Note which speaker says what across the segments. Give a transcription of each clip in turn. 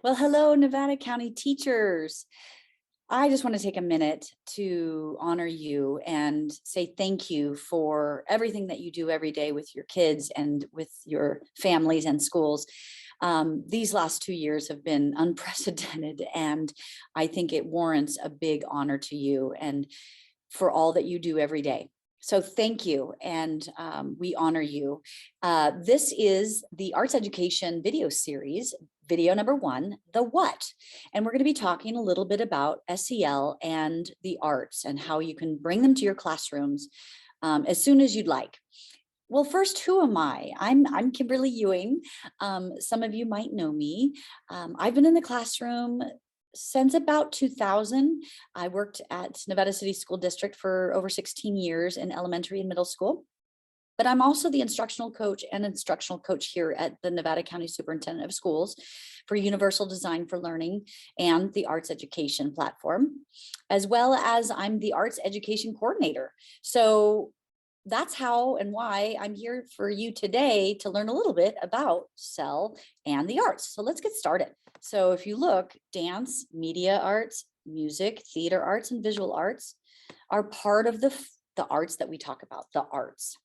Speaker 1: Well, hello, Nevada County teachers. I just want to take a minute to honor you and say thank you for everything that you do every day with your kids and with your families and schools. These last 2 years have been unprecedented, and I think it warrants a big honor to you and for all that you do every day. So thank you, and we honor you. This is the Arts Education video series, video number 1, The What? And we're going to be talking a little bit about SEL and the arts and how you can bring them to your classrooms as soon as you'd like. Well, first, who am I? I'm Kimberly Ewing. Some of you might know me. I've been in the classroom since about 2000. I worked at Nevada City School District for over 16 years in elementary and middle school. But I'm also the instructional coach here at the Nevada County Superintendent of Schools for Universal Design for Learning and the Arts Education platform, as well as I'm the Arts Education Coordinator. So that's how and why I'm here for you today to learn a little bit about SEL and the arts. So let's get started. So if you look, dance, media arts, music, theater arts, and visual arts are part of the arts that we talk about, the arts.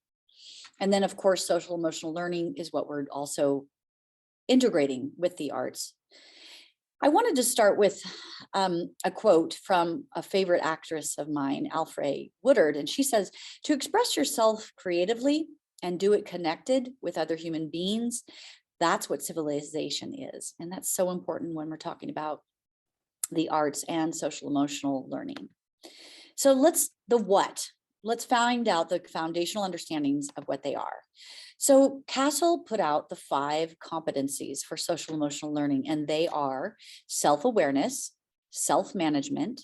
Speaker 1: And then, of course, social emotional learning is what we're also integrating with the arts. I wanted to start with a quote from a favorite actress of mine, Alfre Woodard, and she says, "To express yourself creatively and do it connected with other human beings, that's what civilization is." And that's so important when we're talking about the arts and social emotional learning. So the what. Let's find out the foundational understandings of what they are. So CASEL put out the 5 competencies for social emotional learning, and they are self-awareness, self-management,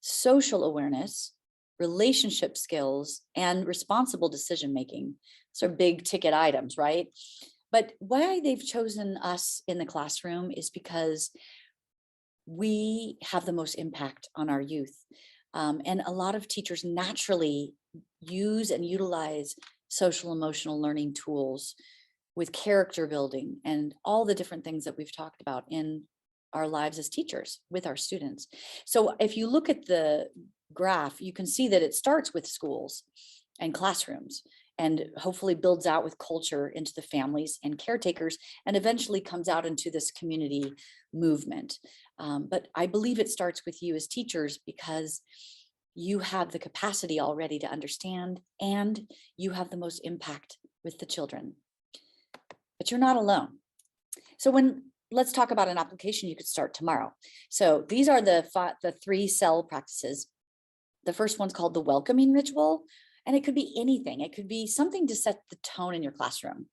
Speaker 1: social awareness, relationship skills, and responsible decision-making. So big ticket items, right? But why they've chosen us in the classroom is because we have the most impact on our youth. And a lot of teachers naturally use and utilize social emotional learning tools with character building and all the different things that we've talked about in our lives as teachers with our students. So if you look at the graph, you can see that it starts with schools and classrooms and hopefully builds out with culture into the families and caretakers and eventually comes out into this community movement. But I believe it starts with you as teachers because you have the capacity already to understand and you have the most impact with the children. But you're not alone. So let's talk about an application you could start tomorrow. So these are the 3 SEL practices. The first one's called the welcoming ritual, and it could be anything. It could be something to set the tone in your classroom,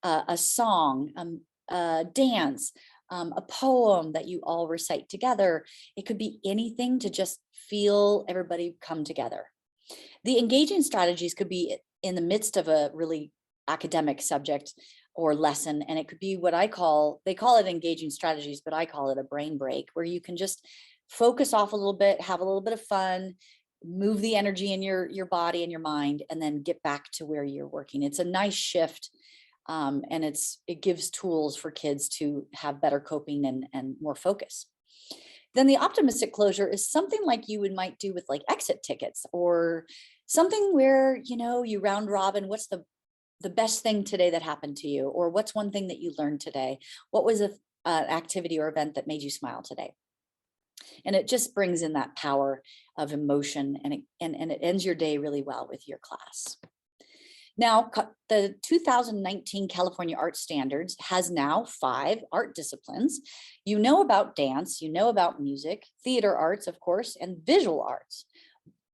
Speaker 1: a song, a dance, a poem that you all recite together. It could be anything to just feel everybody come together. The engaging strategies could be in the midst of a really academic subject or lesson, and it could be what they call it engaging strategies, but I call it a brain break, where you can just focus off a little bit, have a little bit of fun, move the energy in your body and your mind, and then get back to where you're working. It's a nice shift. And it gives tools for kids to have better coping and more focus. Then the optimistic closure is something like you might do with like exit tickets or something where, you round robin, what's the best thing today that happened to you? Or what's one thing that you learned today? What was an activity or event that made you smile today? And it just brings in that power of emotion and it ends your day really well with your class. Now, the 2019 California Art Standards has now 5 art disciplines. You know about dance, you know about music, theater arts, of course, and visual arts.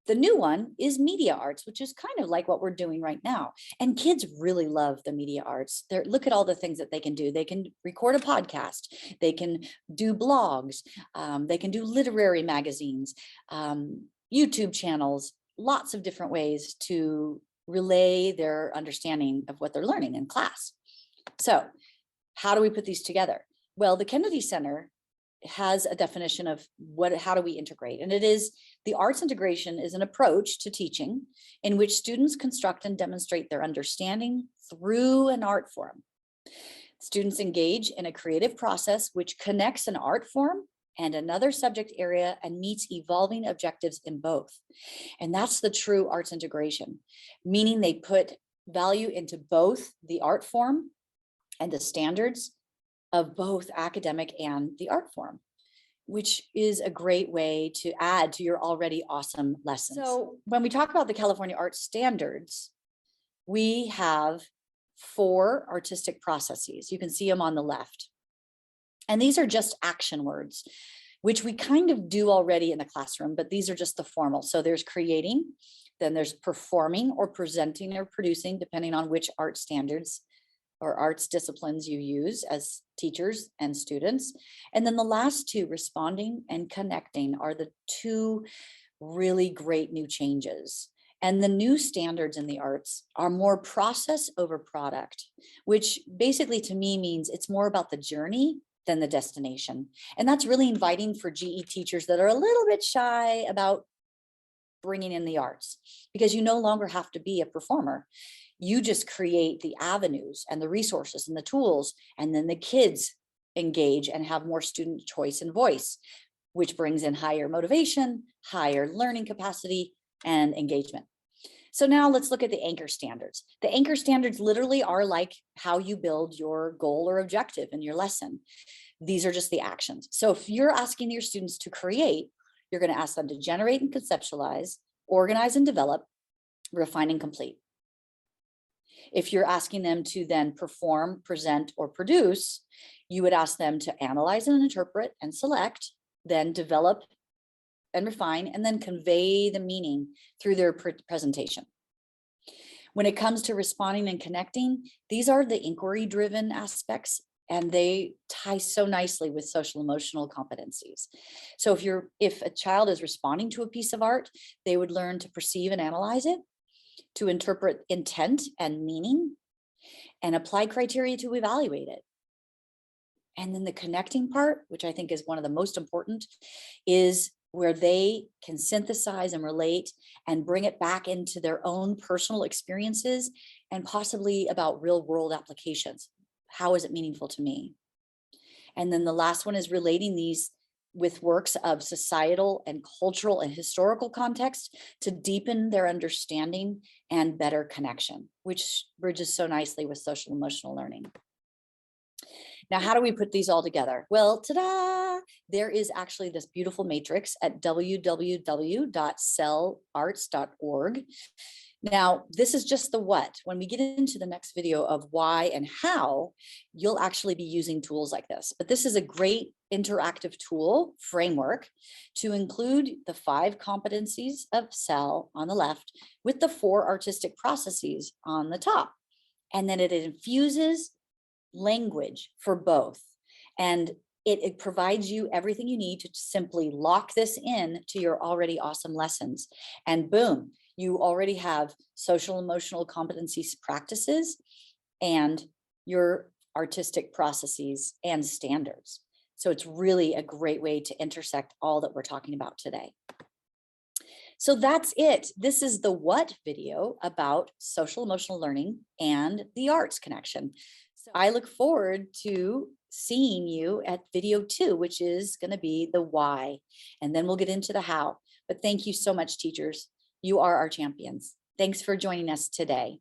Speaker 1: The new one is media arts, which is kind of like what we're doing right now. And kids really love the media arts. Look at all the things that they can do. They can record a podcast. They can do blogs. They can do literary magazines, YouTube channels, lots of different ways to relay their understanding of what they're learning in class. So how do we put these together? Well, the Kennedy Center has a definition of how do we integrate? And it is the arts integration is an approach to teaching in which students construct and demonstrate their understanding through an art form. Students engage in a creative process which connects an art form and another subject area and meets evolving objectives in both. And that's the true arts integration, meaning they put value into both the art form and the standards of both academic and the art form, which is a great way to add to your already awesome lessons. So when we talk about the California Art Standards, we have 4 artistic processes. You can see them on the left. And these are just action words, which we kind of do already in the classroom, but these are just the formal. So there's creating, then there's performing or presenting or producing, depending on which art standards or arts disciplines you use as teachers and students. And then the last 2, responding and connecting, are the 2 really great new changes. And the new standards in the arts are more process over product, which basically to me means it's more about the journey than the destination. And that's really inviting for GE teachers that are a little bit shy about bringing in the arts, because you no longer have to be a performer. You just create the avenues and the resources and the tools, and then the kids engage and have more student choice and voice, which brings in higher motivation, higher learning capacity, and engagement. So now let's look at the anchor standards. The anchor standards literally are like how you build your goal or objective in your lesson. These are just the actions. So if you're asking your students to create, you're going to ask them to generate and conceptualize, organize and develop, refine and complete. If you're asking them to then perform, present, or produce, you would ask them to analyze and interpret and select, then develop and refine, and then convey the meaning through their presentation. When it comes to responding and connecting, these are the inquiry-driven aspects, and they tie so nicely with social emotional competencies. So if a child is responding to a piece of art, they would learn to perceive and analyze it, to interpret intent and meaning, and apply criteria to evaluate it. And then the connecting part, which I think is one of the most important, is where they can synthesize and relate and bring it back into their own personal experiences and possibly about real world applications. How is it meaningful to me? And then the last one is relating these with works of societal and cultural and historical context to deepen their understanding and better connection, which bridges so nicely with social emotional learning. Now, how do we put these all together? Well, ta-da! There is actually this beautiful matrix at www.cellarts.org. Now, this is just the what. When we get into the next video of why and how, you'll actually be using tools like this. But this is a great interactive tool framework to include the 5 competencies of CEL on the left with the 4 artistic processes on the top. And then it infuses language for both. And it provides you everything you need to simply lock this in to your already awesome lessons. And boom, you already have social emotional competencies practices and your artistic processes and standards. So it's really a great way to intersect all that we're talking about today. So that's it. This is the what video about social emotional learning and the arts connection. So I look forward to seeing you at video 2, which is going to be the why, and then we'll get into the how. But thank you so much, teachers. You are our champions. Thanks for joining us today.